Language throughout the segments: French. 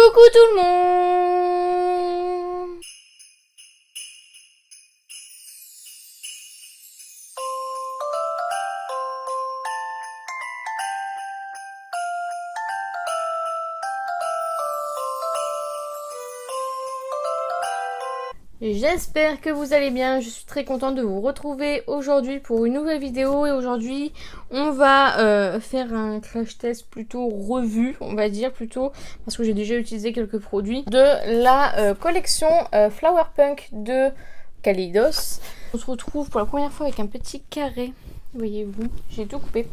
Coucou tout le monde! J'espère que vous allez bien, je suis très contente de vous retrouver aujourd'hui pour une nouvelle vidéo et aujourd'hui on va faire un crash test plutôt revu, on va dire plutôt, parce que j'ai déjà utilisé quelques produits de la collection Flower Punk de Kaleidos. On se retrouve pour la première fois avec un petit carré, voyez-vous, j'ai tout coupé.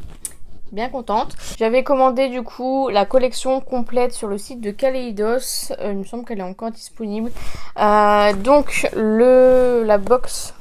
Bien contente. J'avais commandé du coup la collection complète sur le site de Kaleidos. Il me semble qu'elle est encore disponible. Donc la box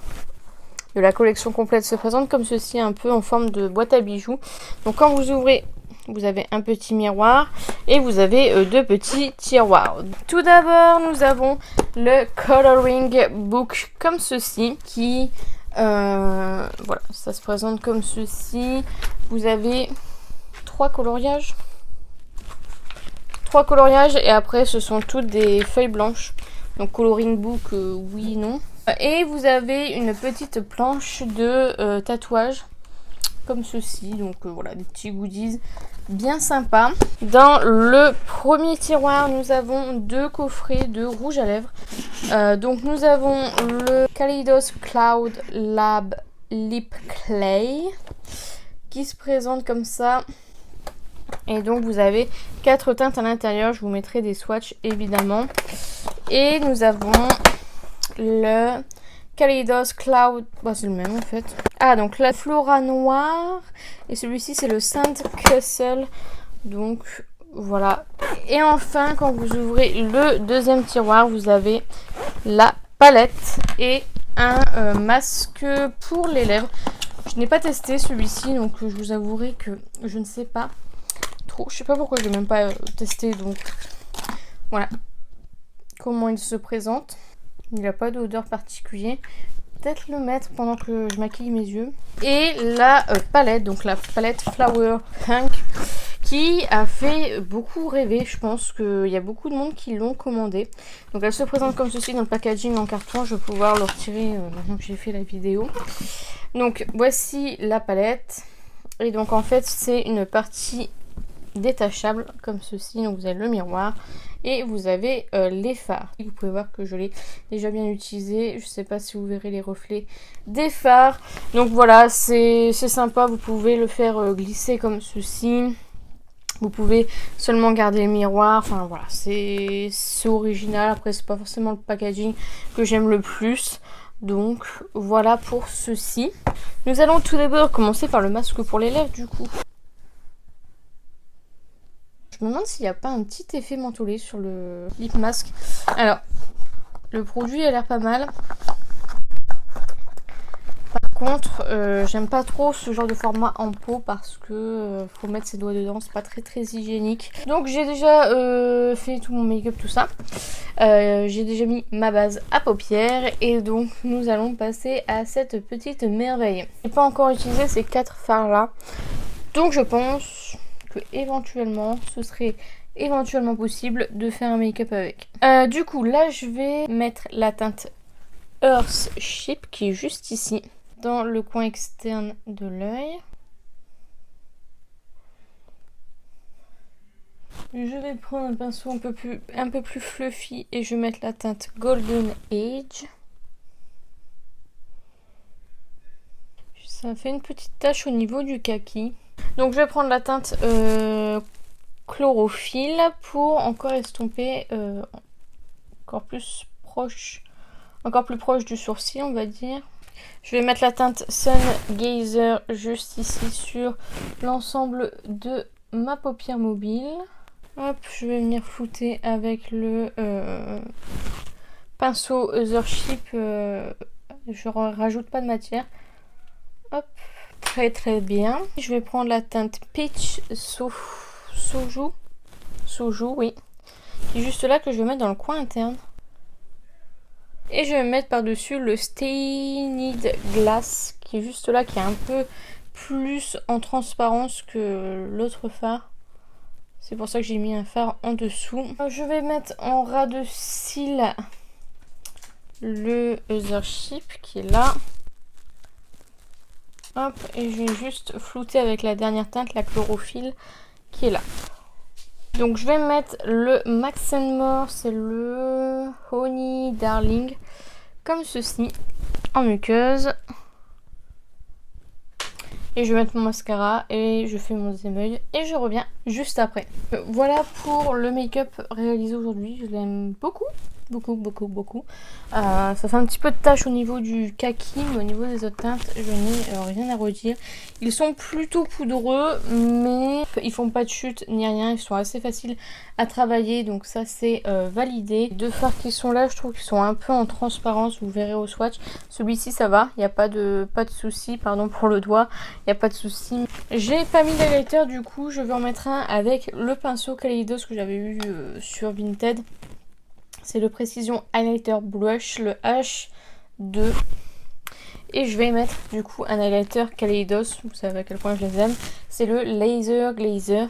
de la collection complète se présente comme ceci, un peu en forme de boîte à bijoux. Donc quand vous ouvrez, vous avez un petit miroir et vous avez deux petits tiroirs. Tout d'abord, nous avons le coloring book comme ceci qui... voilà, ça se présente comme ceci. Vous avez trois coloriages et après ce sont toutes des feuilles blanches. Donc coloring book, oui, non. Et vous avez une petite planche de tatouage comme ceci. Donc voilà, des petits goodies bien sympas. Dans le premier tiroir, nous avons deux coffrets de rouge à lèvres. Donc nous avons le Kaleidos Cloud Lab Lip Clay qui se présente comme ça. Et donc vous avez 4 teintes à l'intérieur. Je vous mettrai des swatchs évidemment. Et nous avons le Kaleidos Cloud, bah, c'est le même en fait. Ah, donc la Flora Noir et celui-ci c'est le Saint Castle. Donc voilà. Et enfin, quand vous ouvrez le deuxième tiroir, vous avez la palette et un masque pour les lèvres. Je n'ai pas testé celui-ci, donc je vous avouerai que je ne sais pas trop. Je sais pas pourquoi je l'ai même pas testé, donc voilà comment il se présente. Il n'a pas d'odeur particulière. Peut-être le mettre pendant que je maquille mes yeux. Et la palette, donc la palette Flower Punk, qui a fait beaucoup rêver. Je pense qu'il y a beaucoup de monde qui l'ont commandé. Donc elle se présente comme ceci dans le packaging en carton. Je vais pouvoir le retirer maintenant que j'ai fait la vidéo. Donc voici la palette. Et donc en fait c'est une partie détachable comme ceci. Donc vous avez le miroir et vous avez les phares. Vous pouvez voir que je l'ai déjà bien utilisé. Je sais pas si vous verrez les reflets des phares. Donc voilà, c'est sympa. Vous pouvez le faire glisser comme ceci. Vous pouvez seulement garder le miroir. Enfin voilà, c'est original. Après c'est pas forcément le packaging que j'aime le plus. Donc voilà pour ceci. Nous allons tout d'abord commencer par le masque pour les lèvres du coup. Je me demande s'il n'y a pas un petit effet mentholé sur le lip mask. Alors, le produit a l'air pas mal. Par contre, j'aime pas trop ce genre de format en pot parce que faut mettre ses doigts dedans, c'est pas très hygiénique. Donc j'ai déjà fait tout mon make-up, tout ça. J'ai déjà mis ma base à paupières et donc nous allons passer à cette petite merveille. Je n'ai pas encore utilisé ces 4 fards là. Donc je pense que éventuellement ce serait éventuellement possible de faire un make-up avec. Du coup là je vais mettre la teinte Earthship qui est juste ici dans le coin externe de l'œil. Je vais prendre un pinceau un peu plus fluffy et je vais mettre la teinte Golden Age. Ça fait une petite tache au niveau du kaki. Donc je vais prendre la teinte chlorophylle pour encore estomper encore plus proche du sourcil, on va dire. Je vais mettre la teinte Sun Gazer juste ici sur l'ensemble de ma paupière mobile. Hop, je vais venir flouter avec le pinceau Earthship. Je rajoute pas de matière. Hop. Très bien. Je vais prendre la teinte Peach Soju, oui, qui est juste là, que je vais mettre dans le coin interne. Et je vais mettre par-dessus le Stained Glass, qui est juste là, qui est un peu plus en transparence que l'autre fard. C'est pour ça que j'ai mis un fard en dessous. Je vais mettre en ras de cils le Othership qui est là. Hop, et je vais juste flouter avec la dernière teinte, la chlorophylle, qui est là. Donc je vais mettre le Max More, c'est le Honey Darling, comme ceci, en muqueuse. Et je vais mettre mon mascara et je fais mon deuxième œil et je reviens juste après. Voilà pour le make-up réalisé aujourd'hui, je l'aime beaucoup. Beaucoup. Ça fait un petit peu de tache au niveau du kaki, mais au niveau des autres teintes, je n'ai rien à redire. Ils sont plutôt poudreux, mais ils font pas de chute ni rien. Ils sont assez faciles à travailler, donc ça c'est validé. Les deux fards qui sont là, je trouve qu'ils sont un peu en transparence, vous verrez au swatch. Celui-ci ça va, il n'y a pas de souci, pardon pour le doigt, il n'y a pas de souci. J'ai pas mis d'highlighter, du coup je vais en mettre un avec le pinceau Kaleidos que j'avais eu sur Vinted. C'est le Precision Highlighter Brush, le H2. Et je vais mettre du coup un highlighter Kaleidos, vous savez à quel point je les aime. C'est le Laser Glazer.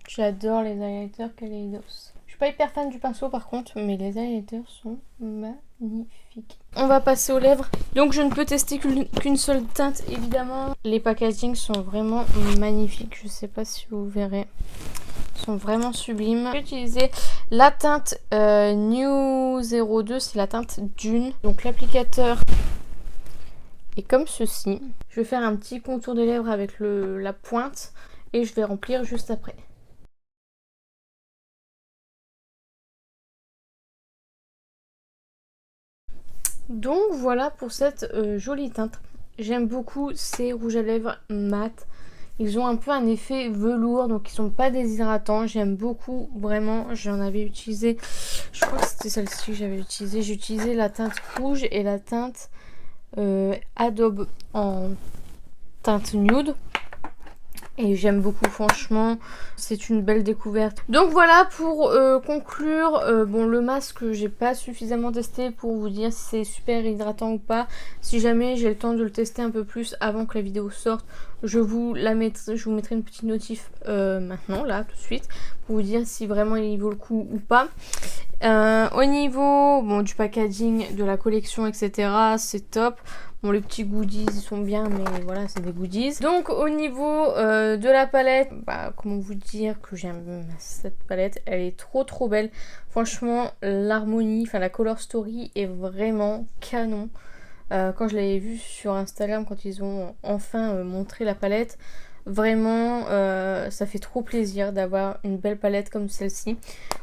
J'adore les highlighters Kaleidos. Je suis pas hyper fan du pinceau par contre, mais les highlighters sont magnifiques. On va passer aux lèvres. Donc je ne peux tester qu'une seule teinte évidemment. Les packagings sont vraiment magnifiques. Je sais pas si vous verrez. Sont vraiment sublimes. J'ai utilisé la teinte New 02, c'est la teinte Dune. Donc l'applicateur est comme ceci. Je vais faire un petit contour des lèvres avec la pointe et je vais remplir juste après. Donc voilà pour cette jolie teinte. J'aime beaucoup ces rouges à lèvres mat. Ils ont un peu un effet velours, donc ils sont pas déshydratants. J'aime beaucoup, vraiment. J'en avais utilisé, je crois que c'était celle-ci que j'avais utilisée. J'ai utilisé la teinte rouge et la teinte Adobe en teinte nude. Et j'aime beaucoup, franchement, c'est une belle découverte. Donc voilà, pour conclure, bon, le masque, j'ai pas suffisamment testé pour vous dire si c'est super hydratant ou pas. Si jamais j'ai le temps de le tester un peu plus avant que la vidéo sorte, je vous mettrai une petite notif maintenant, là, tout de suite, pour vous dire si vraiment il vaut le coup ou pas. Au niveau du packaging, de la collection, etc., c'est top. Bon, les petits goodies ils sont bien, mais voilà, c'est des goodies. Donc au niveau de la palette, comment vous dire que j'aime cette palette, elle est trop belle. Franchement, l'harmonie, enfin la color story est vraiment canon. Quand je l'avais vue sur Instagram, quand ils ont enfin montré la palette, vraiment ça fait trop plaisir d'avoir une belle palette comme celle-ci.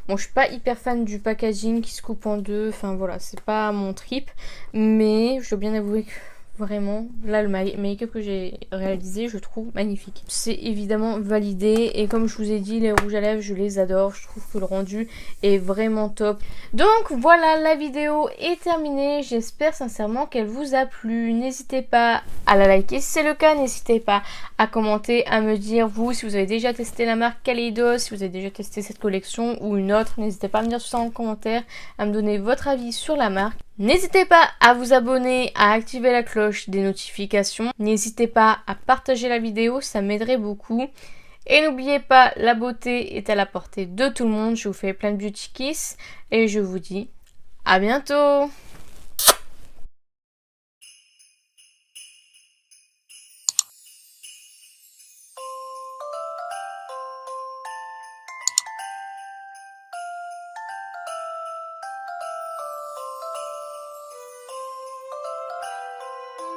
Bon, je suis pas hyper fan du packaging qui se coupe en deux, enfin voilà, c'est pas mon trip, mais je dois bien avouer que vraiment, là le make-up que j'ai réalisé, je trouve magnifique. C'est évidemment validé et comme je vous ai dit, les rouges à lèvres, je les adore. Je trouve que le rendu est vraiment top. Donc voilà, la vidéo est terminée. J'espère sincèrement qu'elle vous a plu. N'hésitez pas à la liker si c'est le cas. N'hésitez pas à commenter, à me dire vous si vous avez déjà testé la marque Kaleidos, si vous avez déjà testé cette collection ou une autre. N'hésitez pas à me dire tout ça en commentaire, à me donner votre avis sur la marque. N'hésitez pas à vous abonner, à activer la cloche des notifications. N'hésitez pas à partager la vidéo, ça m'aiderait beaucoup. Et n'oubliez pas, la beauté est à la portée de tout le monde. Je vous fais plein de beauty kiss et je vous dis à bientôt.